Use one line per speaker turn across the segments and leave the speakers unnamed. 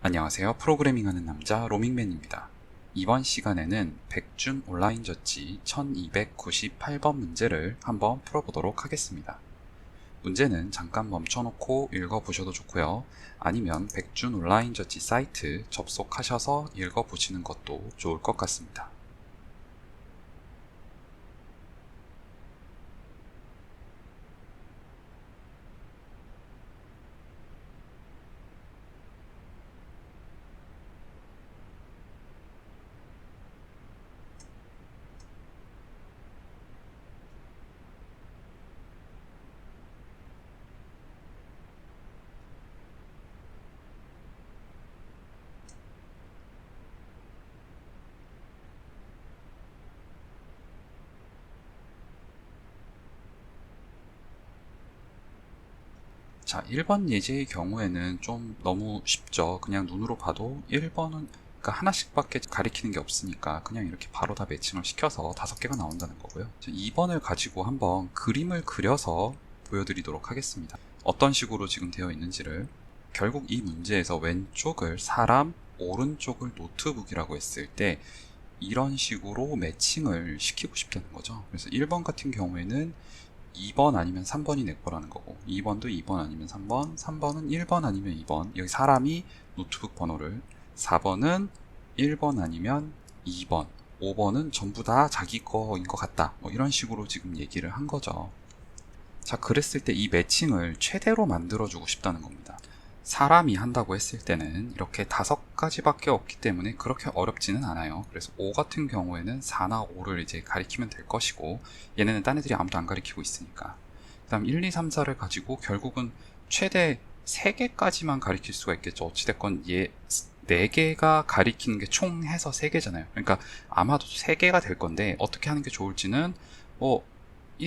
안녕하세요. 프로그래밍하는 남자 로밍맨입니다. 이번 시간에는 백준 온라인 저지 1298번 문제를 한번 풀어보도록 하겠습니다. 문제는 잠깐 멈춰놓고 읽어보셔도 좋고요. 아니면 백준 온라인 저지 사이트 접속하셔서 읽어보시는 것도 좋을 것 같습니다. 자, 1번 예제의 경우에는 좀 너무 쉽죠. 그냥 눈으로 봐도 1번은 그러니까 하나씩밖에 가리키는 게 없으니까 그냥 이렇게 바로 다 매칭을 시켜서 5개가 나온다는 거고요. 2번을 가지고 한번 그림을 그려서 보여드리도록 하겠습니다. 어떤 식으로 지금 되어 있는지를. 결국 이 문제에서 왼쪽을 사람, 오른쪽을 노트북이라고 했을 때 이런 식으로 매칭을 시키고 싶다는 거죠. 그래서 1번 같은 경우에는 2번 아니면 3번이 내 거라는 거고, 2번도 2번 아니면 3번, 3번은 1번 아니면 2번, 여기 사람이 노트북 번호를, 4번은 1번 아니면 2번, 5번은 전부 다 자기 거인 것 같다. 뭐 이런 식으로 지금 얘기를 한 거죠. 자, 그랬을 때 이 매칭을 최대로 만들어주고 싶다는 겁니다. 사람이 한다고 했을 때는 이렇게 5가지밖에 없기 때문에 그렇게 어렵지는 않아요. 그래서 5 같은 경우에는 4나 5를 이제 가리키면 될 것이고, 얘네는 딴 애들이 아무도 안 가리키고 있으니까. 그 다음 1, 2, 3, 4를 가지고 결국은 최대 3개까지만 가리킬 수가 있겠죠. 어찌됐건 얘 4개가 가리키는 게 총 해서 3개잖아요. 그러니까 아마도 3개가 될 건데 어떻게 하는 게 좋을지는 1이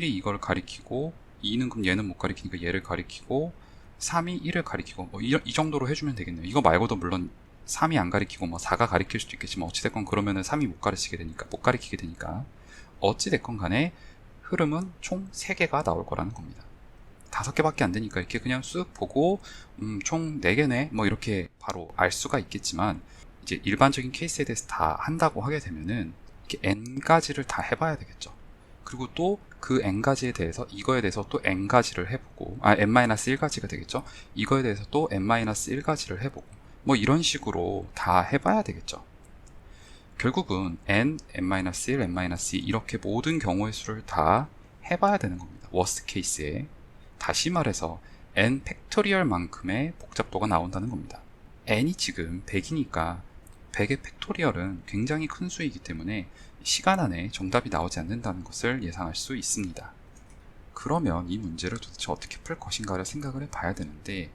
이걸 가리키고, 2는 그럼 얘는 못 가리키니까 얘를 가리키고, 3이 1을 가리키고 이 정도로 해주면 되겠네요. 이거 말고도 물론 3이 안 가리키고 4가 가리킬 수도 있겠지만 어찌됐건 그러면은 3이 못 가리키게 되니까 어찌됐건 간에 흐름은 총 3개가 나올 거라는 겁니다. 5개밖에 안 되니까 이렇게 그냥 쓱 보고 총 4개네 뭐 이렇게 바로 알 수가 있겠지만, 이제 일반적인 케이스에 대해서 다 한다고 하게 되면은 이렇게 n가지를 다 해봐야 되겠죠. 그리고 또 그 n가지에 대해서 이거에 대해서 또 n가지를 해보고, n-1가지가 되겠죠. 이거에 대해서 또 n-1가지를 해보고 뭐 이런 식으로 다 해봐야 되겠죠. 결국은 n, n-1, n-2 이렇게 모든 경우의 수를 다 해봐야 되는 겁니다. 워스트 케이스에. 다시 말해서 n 팩토리얼만큼의 복잡도가 나온다는 겁니다. n이 지금 100이니까 100의 팩토리얼은 굉장히 큰 수이기 때문에 시간 안에 정답이 나오지 않는다는 것을 예상할 수 있습니다. 그러면 이 문제를 도대체 어떻게 풀 것인가를 생각을 해봐야 되는데,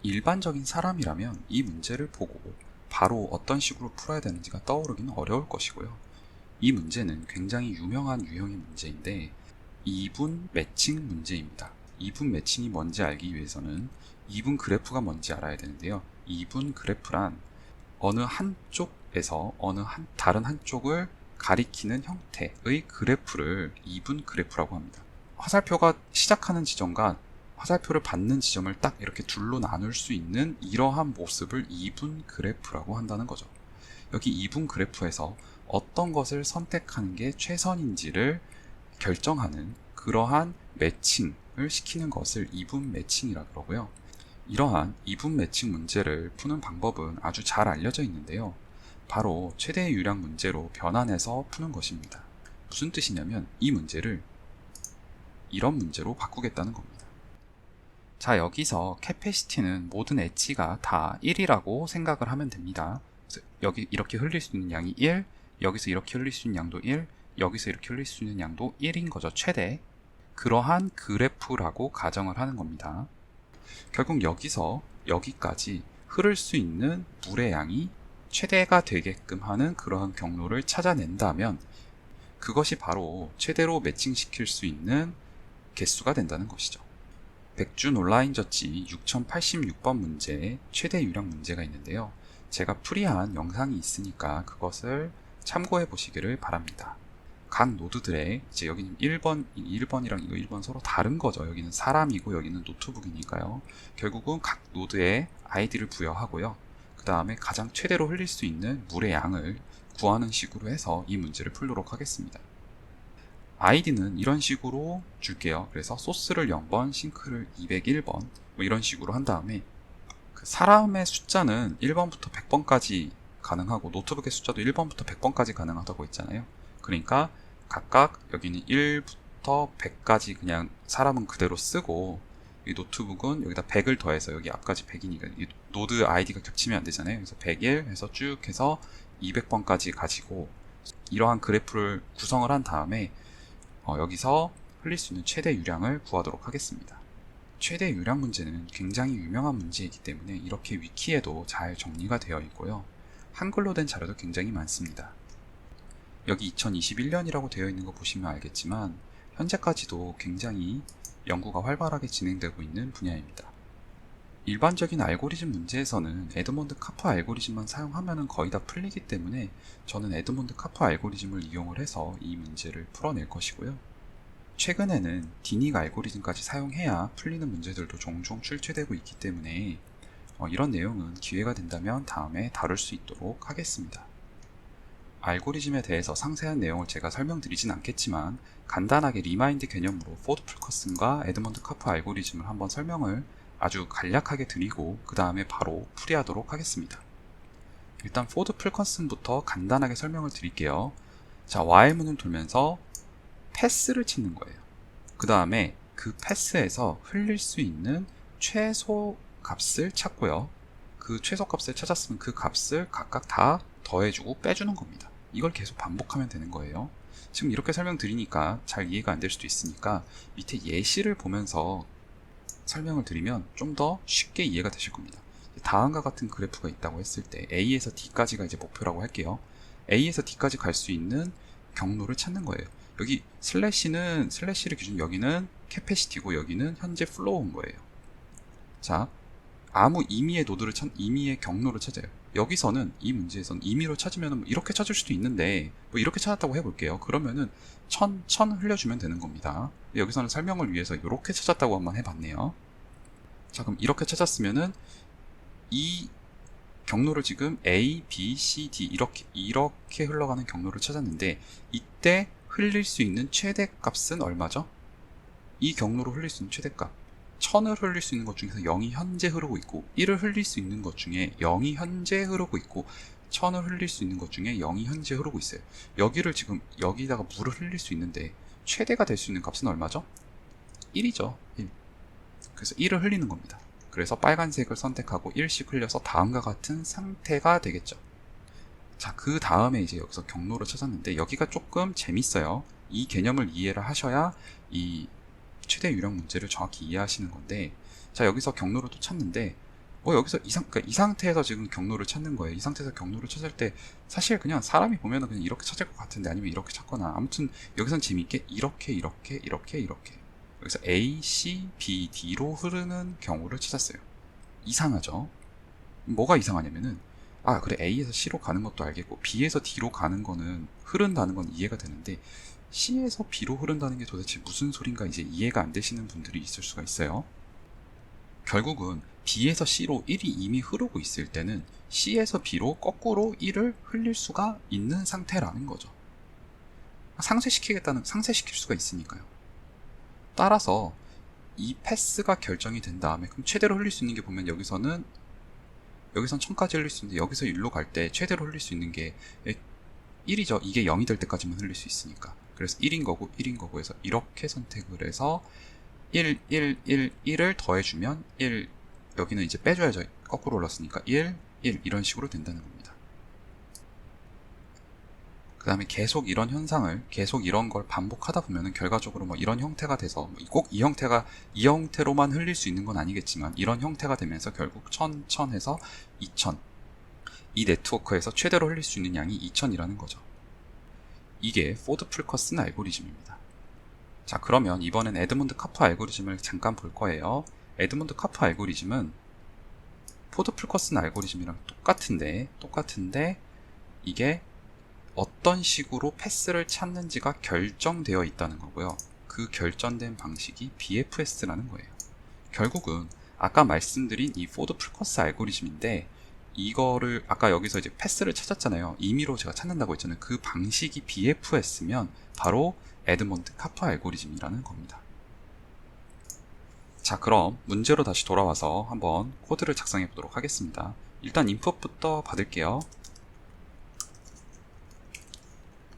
일반적인 사람이라면 이 문제를 보고 바로 어떤 식으로 풀어야 되는지가 떠오르기는 어려울 것이고요. 이 문제는 굉장히 유명한 유형의 문제인데 2분 매칭 문제입니다. 2분 매칭이 뭔지 알기 위해서는 2분 그래프가 뭔지 알아야 되는데요. 2분 그래프란 어느 한쪽에서 다른 한쪽을 가리키는 형태의 그래프를 2분 그래프라고 합니다. 화살표가 시작하는 지점과 화살표를 받는 지점을 딱 이렇게 둘로 나눌 수 있는 이러한 모습을 2분 그래프라고 한다는 거죠. 여기 2분 그래프에서 어떤 것을 선택하는 게 최선인지를 결정하는 그러한 매칭을 시키는 것을 2분 매칭이라 그러고요. 이러한 2분 매칭 문제를 푸는 방법은 아주 잘 알려져 있는데요. 바로 최대 유량 문제로 변환해서 푸는 것입니다. 무슨 뜻이냐면 이 문제를 이런 문제로 바꾸겠다는 겁니다. 자, 여기서 캐패시티는 모든 엣지가 다 1이라고 생각을 하면 됩니다. 그래서 여기 이렇게 흘릴 수 있는 양이 1, 여기서 이렇게 흘릴 수 있는 양도 1, 여기서 이렇게 흘릴 수 있는 양도 1인 거죠, 최대. 그러한 그래프라고 가정을 하는 겁니다. 결국 여기서 여기까지 흐를 수 있는 물의 양이 최대가 되게끔 하는 그러한 경로를 찾아낸다면 그것이 바로 최대로 매칭시킬 수 있는 개수가 된다는 것이죠. 백준 온라인 저지 6086번 문제의 최대 유량 문제가 있는데요. 제가 풀이한 영상이 있으니까 그것을 참고해 보시기를 바랍니다. 각 노드들의 이제 여기는 1번이랑 이거 1번 서로 다른 거죠. 여기는 사람이고 여기는 노트북이니까요. 결국은 각 노드에 아이디를 부여하고요. 그 다음에 가장 최대로 흘릴 수 있는 물의 양을 구하는 식으로 해서 이 문제를 풀도록 하겠습니다. 아이디는 이런 식으로 줄게요. 그래서 소스를 0번, 싱크를 201번 뭐 이런 식으로 한 다음에 그 사람의 숫자는 1번부터 100번까지 가능하고 노트북의 숫자도 1번부터 100번까지 가능하다고 했잖아요. 그러니까 각각 여기는 1부터 100까지 그냥 사람은 그대로 쓰고 이 노트북은 여기다 100을 더해서 여기 앞까지 100이니까 이 노드 아이디가 겹치면 안 되잖아요. 그래서 101 해서 쭉 해서 200번까지 가지고 이러한 그래프를 구성을 한 다음에 여기서 흘릴 수 있는 최대 유량을 구하도록 하겠습니다. 최대 유량 문제는 굉장히 유명한 문제이기 때문에 이렇게 위키에도 잘 정리가 되어 있고요. 한글로 된 자료도 굉장히 많습니다. 여기 2021년이라고 되어 있는 거 보시면 알겠지만 현재까지도 굉장히 연구가 활발하게 진행되고 있는 분야입니다. 일반적인 알고리즘 문제에서는 에드먼드 카프 알고리즘만 사용하면 거의 다 풀리기 때문에 저는 에드먼드 카프 알고리즘을 이용을 해서 이 문제를 풀어낼 것이고요. 최근에는 디닉 알고리즘까지 사용해야 풀리는 문제들도 종종 출제되고 있기 때문에 이런 내용은 기회가 된다면 다음에 다룰 수 있도록 하겠습니다. 알고리즘에 대해서 상세한 내용을 제가 설명드리진 않겠지만 간단하게 리마인드 개념으로 포드 풀커슨과 에드먼드 카프 알고리즘을 한번 설명을 아주 간략하게 드리고 그 다음에 바로 풀이하도록 하겠습니다. 일단 포드 풀커슨부터 간단하게 설명을 드릴게요. 자, while문을 돌면서 패스를 찾는 거예요. 그 다음에 그 패스에서 흘릴 수 있는 최소 값을 찾고요. 그 최소 값을 찾았으면 그 값을 각각 다 더해주고 빼주는 겁니다. 이걸 계속 반복하면 되는 거예요. 지금 이렇게 설명드리니까 잘 이해가 안 될 수도 있으니까 밑에 예시를 보면서 설명을 드리면 좀 더 쉽게 이해가 되실 겁니다. 다음과 같은 그래프가 있다고 했을 때 A에서 D까지가 이제 목표라고 할게요. A에서 D까지 갈 수 있는 경로를 찾는 거예요. 여기 슬래시를 기준 여기는 캐패시티고 여기는 현재 플로우인 거예요. 자, 아무 임의의 경로를 찾아요. 여기서는 이 문제에서는 임의로 찾으면 이렇게 찾을 수도 있는데 뭐 이렇게 찾았다고 해볼게요. 그러면은 1000 흘려주면 되는 겁니다. 여기서는 설명을 위해서 이렇게 찾았다고 한번 해봤네요. 자, 그럼 이렇게 찾았으면은 이 경로를 지금 A, B, C, D 이렇게 흘러가는 경로를 찾았는데 이때 흘릴 수 있는 최대값은 얼마죠? 이 경로로 흘릴 수 있는 최대값 1000을 흘릴 수 있는 것 중에서 0이 현재 흐르고 있고 1을 흘릴 수 있는 것 중에 0이 현재 흐르고 있고 1000을 흘릴 수 있는 것 중에 0이 현재 흐르고 있어요. 여기를 지금 여기다가 물을 흘릴 수 있는데 최대가 될 수 있는 값은 얼마죠? 1이죠. 1. 그래서 1을 흘리는 겁니다. 그래서 빨간색을 선택하고 1씩 흘려서 다음과 같은 상태가 되겠죠. 자, 그 다음에 이제 여기서 경로를 찾았는데 여기가 조금 재밌어요. 이 개념을 이해를 하셔야 이 최대 유령 문제를 정확히 이해하시는 건데, 자, 여기서 경로를 또 찾는데 여기서 그러니까 이 상태에서 지금 경로를 찾는 거예요. 이 상태에서 경로를 찾을 때 사실 그냥 사람이 보면은 그냥 이렇게 찾을 것 같은데 아니면 이렇게 찾거나 아무튼 여기선 재밌게 이렇게 여기서 A, C, B, D로 흐르는 경우를 찾았어요. 이상하죠? 뭐가 이상하냐면은 그래, A에서 C로 가는 것도 알겠고 B에서 D로 가는 거는 흐른다는 건 이해가 되는데 C에서 B로 흐른다는 게 도대체 무슨 소린가 이제 이해가 안 되시는 분들이 있을 수가 있어요. 결국은 B에서 C로 1이 이미 흐르고 있을 때는 C에서 B로 거꾸로 1을 흘릴 수가 있는 상태라는 거죠. 상쇄시킬 수가 있으니까요. 따라서 이 패스가 결정이 된 다음에 그럼 최대로 흘릴 수 있는 게 보면 여기선 1000까지 흘릴 수 있는데 여기서 1로 갈 때 최대로 흘릴 수 있는 게 1이죠. 이게 0이 될 때까지만 흘릴 수 있으니까. 그래서 1인 거고 해서 이렇게 선택을 해서 1을 더해주면 1, 여기는 이제 빼줘야죠. 거꾸로 올랐으니까 1 이런 식으로 된다는 겁니다. 그 다음에 계속 이런 걸 반복하다 보면은 결과적으로 뭐 이런 형태가 돼서 꼭 이 형태로만 흘릴 수 있는 건 아니겠지만 이런 형태가 되면서 결국 1000 해서 2000 이 네트워크에서 최대로 흘릴 수 있는 양이 2000이라는 거죠. 이게 포드 풀커슨 알고리즘입니다. 자, 그러면 이번엔 에드먼드 카프 알고리즘을 잠깐 볼 거예요. 에드먼드 카프 알고리즘은 포드 풀커슨 알고리즘이랑 똑같은데 이게 어떤 식으로 패스를 찾는지가 결정되어 있다는 거고요. 그 결정된 방식이 BFS라는 거예요. 결국은 아까 말씀드린 이 포드 풀커스 알고리즘인데 이거를 아까 여기서 이제 패스를 찾았잖아요. 임의로 제가 찾는다고 했잖아요. 그 방식이 BFS면 바로 에드먼드 카프 알고리즘이라는 겁니다. 자, 그럼 문제로 다시 돌아와서 한번 코드를 작성해 보도록 하겠습니다. 일단 인풋부터 받을게요.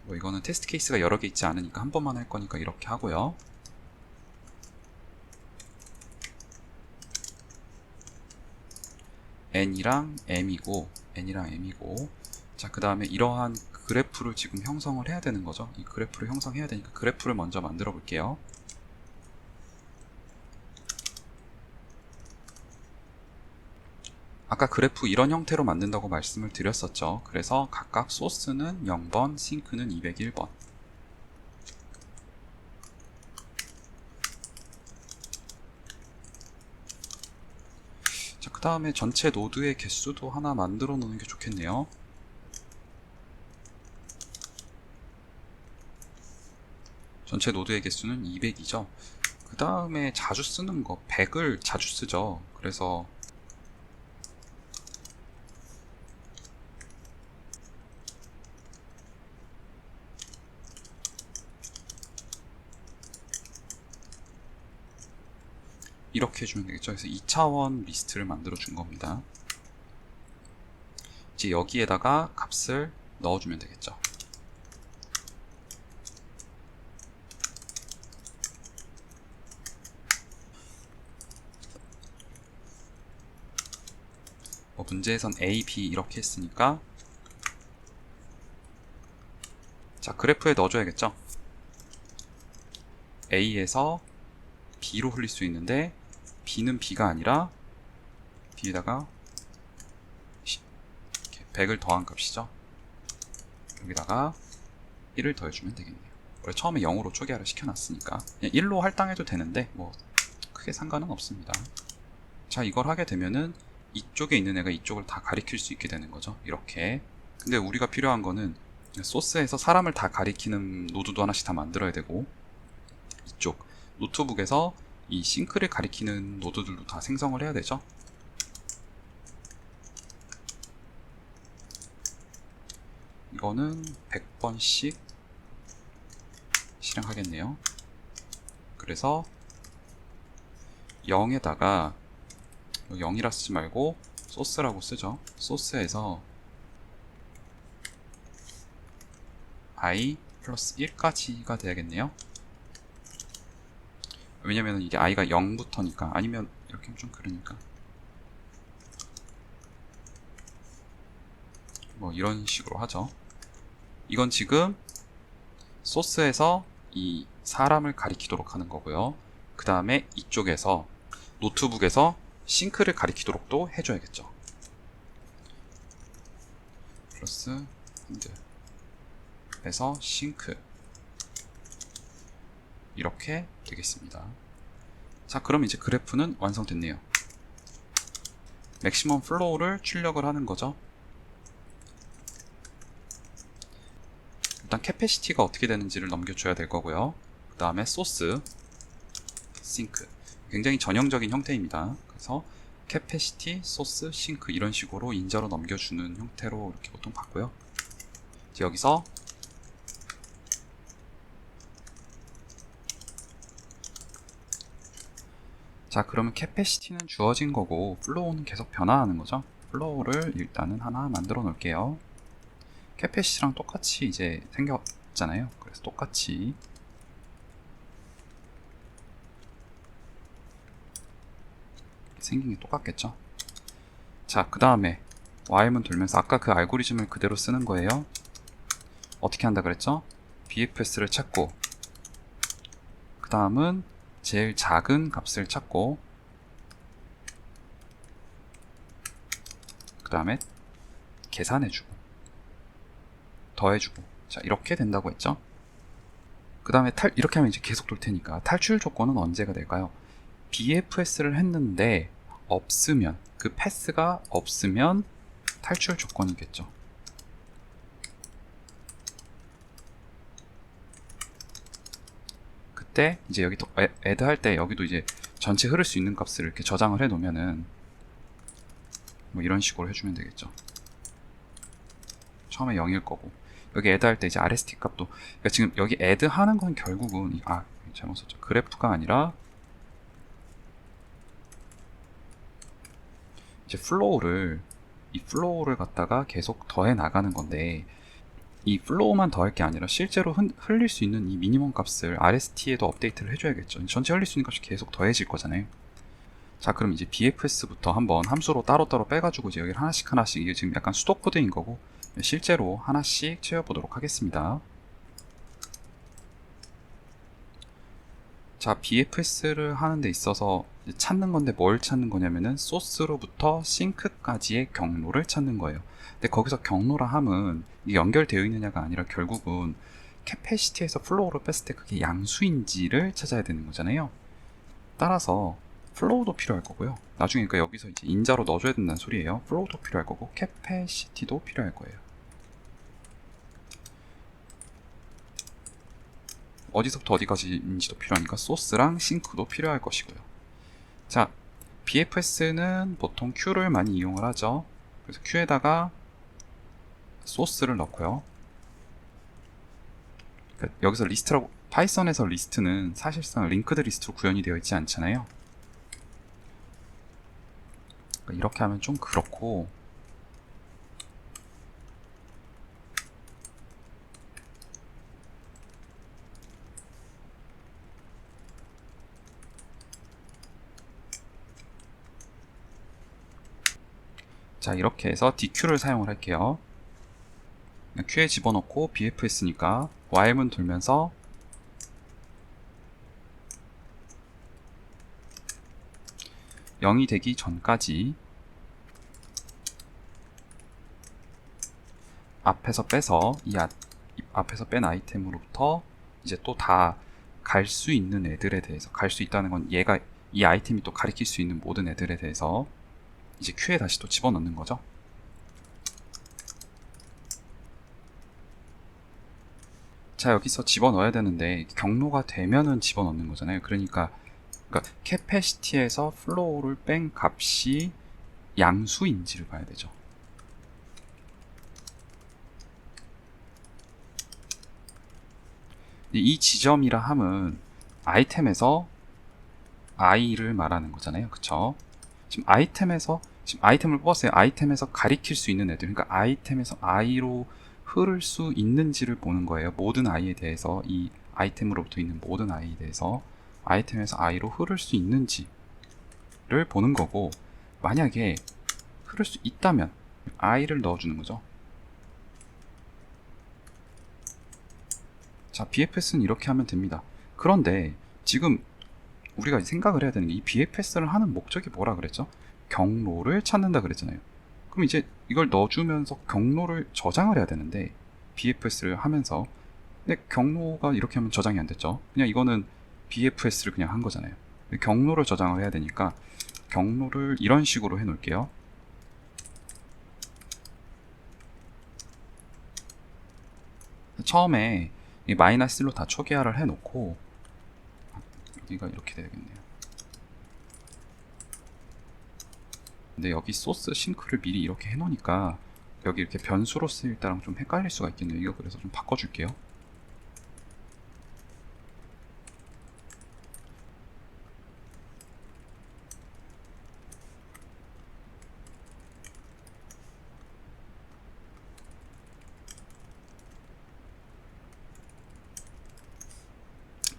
뭐 이거는 테스트 케이스가 여러 개 있지 않으니까 한 번만 할 거니까 이렇게 하고요. n이랑 m이고 자, 그 다음에 이러한 그래프를 지금 형성을 해야 되는 거죠. 이 그래프를 형성해야 되니까 그래프를 먼저 만들어 볼게요. 아까 그래프 이런 형태로 만든다고 말씀을 드렸었죠. 그래서 각각 소스는 0번, 싱크는 201번. 자, 그 다음에 전체 노드의 개수도 하나 만들어 놓는 게 좋겠네요. 전체 노드의 개수는 200이죠. 그 다음에 자주 쓰는 거 100을 자주 쓰죠. 그래서 이렇게 해주면 되겠죠. 그래서 2차원 리스트를 만들어 준 겁니다. 이제 여기에다가 값을 넣어주면 되겠죠. 문제에선 A, B 이렇게 했으니까 자, 그래프에 넣어줘야겠죠. A에서 B로 흘릴 수 있는데 B는 B가 아니라 B에다가 100을 더한 값이죠. 여기다가 1을 더해주면 되겠네요. 원래 처음에 0으로 초기화를 시켜놨으니까 그냥 1로 할당해도 되는데 뭐 크게 상관은 없습니다. 자, 이걸 하게 되면은 이쪽에 있는 애가 이쪽을 다 가리킬 수 있게 되는 거죠. 이렇게. 근데 우리가 필요한 거는 소스에서 사람을 다 가리키는 노드도 하나씩 다 만들어야 되고, 이쪽 노트북에서 이 싱크를 가리키는 노드들도 다 생성을 해야 되죠. 이거는 100번씩 실행하겠네요. 그래서 0에다가 0이라 쓰지 말고 소스라고 쓰죠. 소스에서 i 플러스 1까지가 돼야겠네요. 왜냐면 이게 i가 0부터니까. 아니면 이렇게 하면 좀 그러니까 뭐 이런 식으로 하죠. 이건 지금 소스에서 이 사람을 가리키도록 하는 거고요. 그 다음에 이쪽에서 노트북에서 싱크를 가리키도록도 해줘야겠죠. 플러스 핸드에서 싱크 이렇게 되겠습니다. 자, 그럼 이제 그래프는 완성됐네요. 맥시멈 플로우를 출력을 하는 거죠. 일단 캐패시티가 어떻게 되는지를 넘겨줘야 될 거고요. 그 다음에 소스, 싱크. 굉장히 전형적인 형태입니다. 그래서 캐패시티, 소스, 싱크 이런 식으로 인자로 넘겨주는 형태로 이렇게 보통 받고요. 이제 여기서 자, 그러면 캐패시티는 주어진 거고 플로우는 계속 변화하는 거죠. 플로우를 일단은 하나 만들어 놓을게요. 캐패시티랑 똑같이 이제 생겼잖아요. 그래서 똑같이 생긴 게 똑같겠죠. 자, 그 다음에 while문 돌면서 아까 그 알고리즘을 그대로 쓰는 거예요. 어떻게 한다 그랬죠? BFS를 찾고, 그 다음은 제일 작은 값을 찾고, 그 다음에 계산해주고 더해주고. 자, 이렇게 된다고 했죠. 그 다음에 이렇게 하면 이제 계속 돌 테니까 탈출 조건은 언제가 될까요? BFS를 했는데 없으면, 그 패스가 없으면 탈출 조건이겠죠. 그때 이제 여기 또 add 할 때 여기도 이제 전체 흐를 수 있는 값을 이렇게 저장을 해 놓으면은 뭐 이런 식으로 해주면 되겠죠. 처음에 0일 거고, 여기 add 할 때 이제 RST 값도, 그러니까 지금 여기 add 하는 건 결국은, 잘못 썼죠. 그래프가 아니라 이제 이 플로우를 갖다가 계속 더해 나가는 건데, 이 플로우만 더할 게 아니라 실제로 흘릴 수 있는 이 미니멈 값을 RST에도 업데이트를 해줘야겠죠. 전체 흘릴 수 있는 값이 계속 더해질 거잖아요. 자, 그럼 이제 BFS부터 한번 함수로 따로따로 빼가지고 이제 여기 하나씩 이게 지금 약간 수도 코드인 거고 실제로 하나씩 채워보도록 하겠습니다. 자, BFS를 하는 데 있어서 찾는 건데 뭘 찾는 거냐면은 소스로부터 싱크까지의 경로를 찾는 거예요. 근데 거기서 경로라 함은 이게 연결되어 있느냐가 아니라 결국은 캐패시티에서 플로우를 뺐을 때 그게 양수인지를 찾아야 되는 거잖아요. 따라서 플로우도 필요할 거고요. 나중에 그러니까 여기서 이제 인자로 넣어줘야 된다는 소리예요. 플로우도 필요할 거고 캐패시티도 필요할 거예요. 어디서부터 어디까지인지도 필요하니까 소스랑 싱크도 필요할 것이고요. 자, BFS는 보통 Q를 많이 이용을 하죠. 그래서 Q에다가 소스를 넣고요. 그러니까 여기서 리스트라고, 파이썬에서 리스트는 사실상 링크드 리스트로 구현이 되어 있지 않잖아요. 그러니까 이렇게 하면 좀 그렇고, 자, 이렇게 해서 DQ를 사용을 할게요. Q에 집어넣고 BFS니까 while문 돌면서 (0이) 되기 전까지 앞에서 빼서 앞에서 뺀 아이템으로부터 이제 또 다 갈 수 있는 애들에 대해서, 갈 수 있다는 건 얘가 이 아이템이 또 가리킬 수 있는 모든 애들에 대해서 이제 Q에 다시 또 집어넣는 거죠. 자, 여기서 집어넣어야 되는데 경로가 되면은 집어넣는 거잖아요. 그러니까 캐패시티에서 플로우를 뺀 값이 양수인지를 봐야 되죠. 이 지점이라 함은 아이템에서 i를 말하는 거잖아요. 그쵸? 지금 아이템을 뽑았어요. 아이템에서 가리킬 수 있는 애들, 그러니까 아이템에서 i로 흐를 수 있는지를 보는 거예요. 모든 i에 대해서, 이 아이템으로부터 있는 모든 i에 대해서 아이템에서 i로 흐를 수 있는지를 보는 거고, 만약에 흐를 수 있다면 i를 넣어주는 거죠. 자, BFS는 이렇게 하면 됩니다. 그런데 지금 우리가 생각을 해야 되는 게, 이 BFS를 하는 목적이 뭐라 그랬죠? 경로를 찾는다 그랬잖아요. 그럼 이제 이걸 넣어주면서 경로를 저장을 해야 되는데, BFS를 하면서, 근데 경로가 이렇게 하면 저장이 안 됐죠. 그냥 이거는 BFS를 그냥 한 거잖아요. 경로를 저장을 해야 되니까 경로를 이런 식으로 해 놓을게요. 처음에 이 -1로 다 초기화를 해 놓고, 여기가 이렇게 되겠네요. 근데 여기 소스 싱크를 미리 이렇게 해 놓으니까 여기 이렇게 변수로 쓰일 때랑 좀 헷갈릴 수가 있겠네요. 이거 그래서 좀 바꿔줄게요.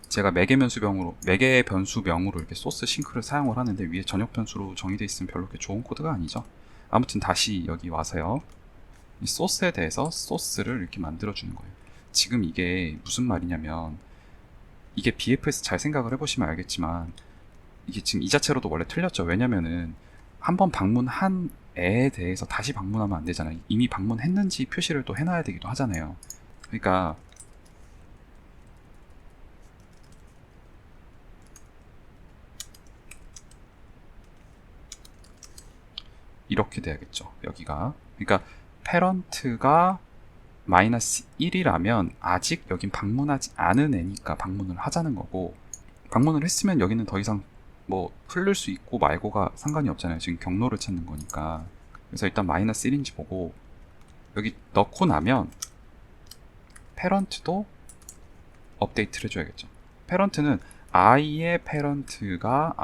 제가 매개 변수명으로 이렇게 소스 싱크를 사용을 하는데, 위에 전역 변수로 정의되어 있으면 별로 그렇게 좋은 코드가 아니죠. 아무튼 다시 여기 와서요, 이 소스에 대해서 소스를 이렇게 만들어 주는 거예요. 지금 이게 무슨 말이냐면, 이게 BFS 잘 생각을 해보시면 알겠지만 이게 지금 이 자체로도 원래 틀렸죠. 왜냐면은 한번 방문한 애에 대해서 다시 방문하면 안 되잖아요. 이미 방문했는지 표시를 또 해놔야 되기도 하잖아요. 그러니까 이렇게 돼야겠죠. 여기가, 그러니까 페런트가 -1이라면 아직 여긴 방문하지 않은 애니까 방문을 하자는 거고, 방문을 했으면 여기는 더 이상 뭐 흐를 수 있고 말고가 상관이 없잖아요. 지금 경로를 찾는 거니까. 그래서 일단 마이너스 1인지 보고 여기 넣고 나면 패런트도 업데이트를 해줘야겠죠. 패런트는 i의 패런트가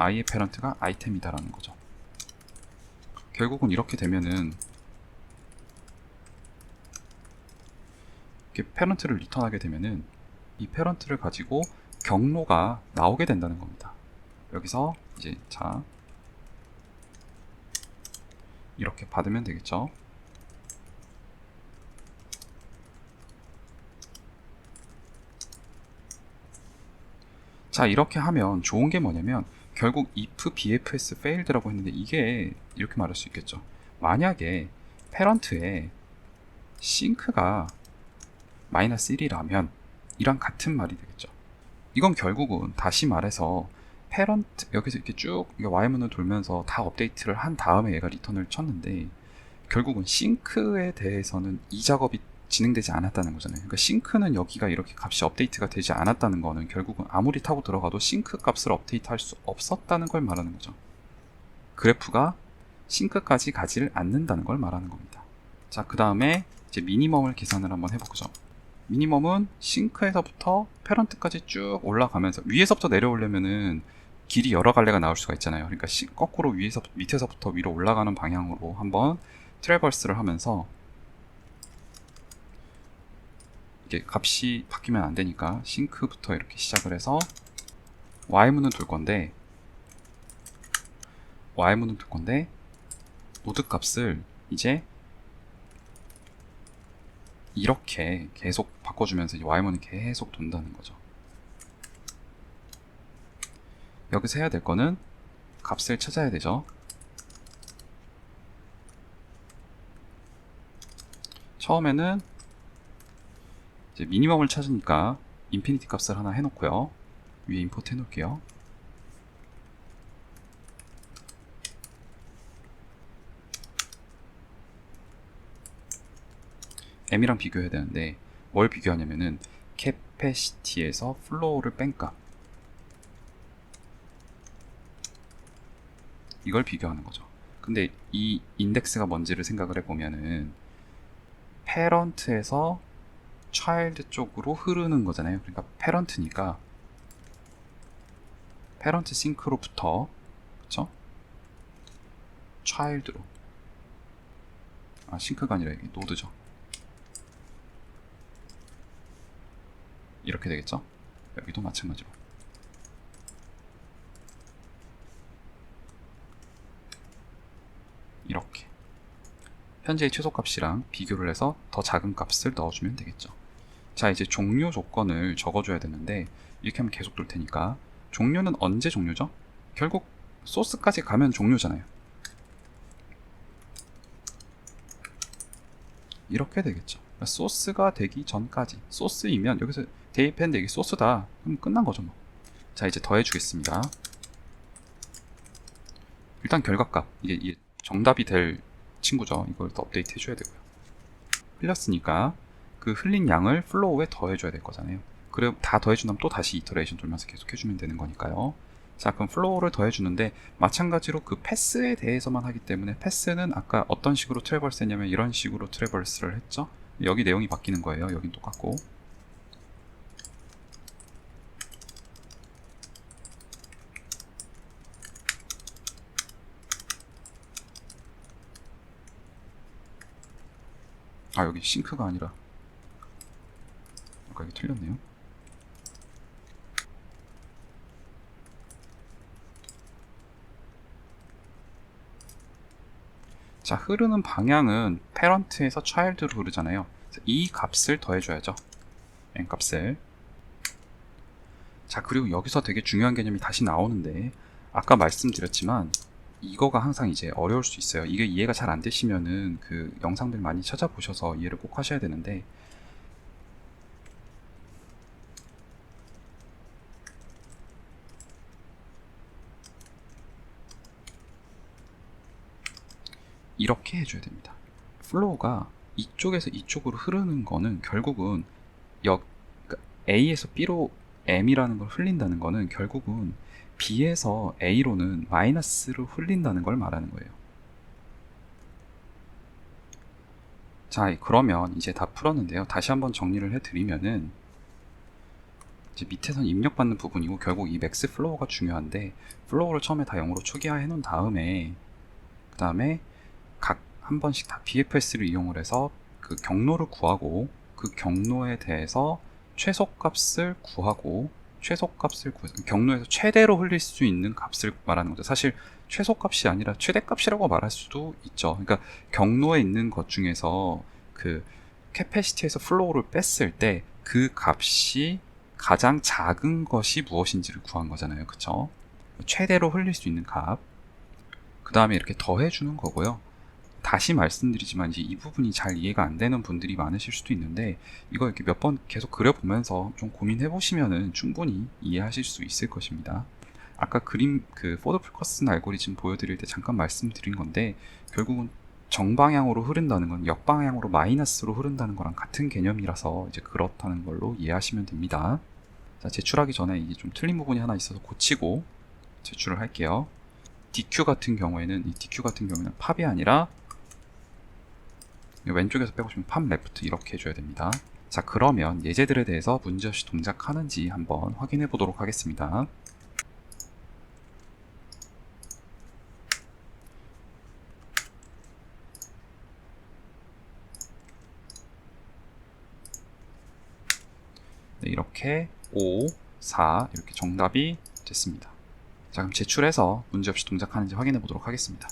아이템이다라는 거죠. 결국은 이렇게 되면은 이렇게 패런트를 리턴하게 되면은 이 패런트를 가지고 경로가 나오게 된다는 겁니다. 여기서 이제 자 이렇게 받으면 되겠죠. 자, 이렇게 하면 좋은 게 뭐냐면 결국 if bfs failed라고 했는데 이게 이렇게 말할 수 있겠죠. 만약에 패런트에 싱크가 마이너스 1이라면 이랑 같은 말이 되겠죠. 이건 결국은 다시 말해서 패런트 여기서 이렇게 쭉 Y문을 돌면서 다 업데이트를 한 다음에 얘가 리턴을 쳤는데 결국은 싱크에 대해서는 이 작업이 진행되지 않았다는 거잖아요. 그러니까 싱크는 여기가 이렇게 값이 업데이트가 되지 않았다는 거는 결국은 아무리 타고 들어가도 싱크 값을 업데이트할 수 없었다는 걸 말하는 거죠. 그래프가 싱크까지 가지를 않는다는 걸 말하는 겁니다. 자, 그 다음에 이제 미니멈을 계산을 한번 해보죠. 미니멈은 싱크에서부터 패런트까지 쭉 올라가면서 위에서부터 내려오려면은 길이 여러 갈래가 나올 수가 있잖아요. 그러니까 거꾸로 밑에서부터 위로 올라가는 방향으로 한번 트래버스를 하면서 이게 값이 바뀌면 안 되니까 싱크부터 이렇게 시작을 해서 Y문은 돌 건데 노드 값을 이제 이렇게 계속 바꿔주면서 Y문은 계속 돈다는 거죠. 여기서 해야 될 거는 값을 찾아야 되죠. 처음에는 이제 미니멈을 찾으니까 인피니티 값을 하나 해놓고요. 위에 임포트 해놓을게요. m이랑 비교해야 되는데 뭘 비교하냐면은 캐패시티에서 플로우를 뺀 값 이걸 비교하는 거죠. 근데 이 인덱스가 뭔지를 생각을 해보면은 패런트에서 차일드 쪽으로 흐르는 거잖아요. 그러니까 패런트니까 패런트 싱크로부터 그쵸? 차일드로 싱크가 아니라 여기 노드죠. 이렇게 되겠죠? 여기도 마찬가지로 이렇게 현재의 최소값이랑 비교를 해서 더 작은 값을 넣어주면 되겠죠. 자, 이제 종료 조건을 적어줘야 되는데 이렇게 하면 계속 돌 테니까 종료는 언제 종료죠? 결국 소스까지 가면 종료잖아요. 이렇게 되겠죠. 그러니까 소스가 되기 전까지 소스이면 여기서 대입했는데 이게 소스다 그럼 끝난 거죠 뭐. 자, 이제 더해주겠습니다. 일단 결과값 이게 정답이 될 친구죠. 이걸 또 업데이트 해줘야 되고요. 흘렸으니까 그 흘린 양을 플로우에 더해줘야 될 거잖아요. 그리고 다 더해준 다음 또 다시 이터레이션 돌면서 계속 해주면 되는 거니까요. 자, 그럼 플로우를 더해주는데 마찬가지로 그 패스에 대해서만 하기 때문에 패스는 아까 어떤 식으로 트래버스 했냐면 이런 식으로 트래버스를 했죠. 여기 내용이 바뀌는 거예요. 여긴 똑같고. 여기 싱크가 아니라 아까 여기 틀렸네요. 자, 흐르는 방향은 패런트에서 차일드로 흐르잖아요. 이 값을 더해줘야죠. n 값을. 자, 그리고 여기서 되게 중요한 개념이 다시 나오는데 아까 말씀드렸지만 이거가 항상 이제 어려울 수 있어요. 이게 이해가 잘 안 되시면은 그 영상들 많이 찾아보셔서 이해를 꼭 하셔야 되는데 이렇게 해줘야 됩니다. 플로우가 이쪽에서 이쪽으로 흐르는 거는 결국은 그러니까 A에서 B로 M이라는 걸 흘린다는 거는 결국은 B에서 A로는 마이너스로 흘린다는 걸 말하는 거예요. 자, 그러면 이제 다 풀었는데요. 다시 한번 정리를 해드리면은 이제 밑에선 입력받는 부분이고 결국 이 맥스 플로우가 중요한데 플로우를 처음에 다 0으로 초기화해 놓은 다음에 그 다음에 각 한 번씩 다 BFS를 이용을 해서 그 경로를 구하고 그 경로에 대해서 최소값을 구하고 경로에서 최대로 흘릴 수 있는 값을 말하는 거죠. 사실 최소값이 아니라 최대값이라고 말할 수도 있죠. 그러니까 경로에 있는 것 중에서 그 캐패시티에서 플로우를 뺐을 때 그 값이 가장 작은 것이 무엇인지를 구한 거잖아요. 그쵸? 최대로 흘릴 수 있는 값. 그 다음에 이렇게 더해주는 거고요. 다시 말씀드리지만 이제 이 부분이 잘 이해가 안 되는 분들이 많으실 수도 있는데 이거 이렇게 몇 번 계속 그려보면서 좀 고민해 보시면은 충분히 이해하실 수 있을 것입니다. 아까 그림 그 포드 프리커슨 알고리즘 보여드릴 때 잠깐 말씀드린 건데 결국은 정방향으로 흐른다는 건 역방향으로 마이너스로 흐른다는 거랑 같은 개념이라서 이제 그렇다는 걸로 이해하시면 됩니다. 자, 제출하기 전에 이게 좀 틀린 부분이 하나 있어서 고치고 제출을 할게요. DQ 같은 경우에는 팝이 아니라 왼쪽에서 빼보시면 팝 레프트 이렇게 해줘야 됩니다. 자, 그러면 예제들에 대해서 문제없이 동작하는지 한번 확인해 보도록 하겠습니다. 네, 이렇게 5, 4 이렇게 정답이 됐습니다. 자, 그럼 제출해서 문제없이 동작하는지 확인해 보도록 하겠습니다.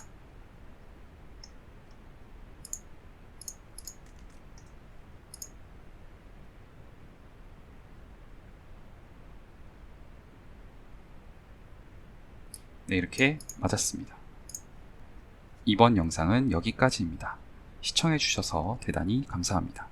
네, 이렇게 맞았습니다. 이번 영상은 여기까지입니다. 시청해 주셔서 대단히 감사합니다.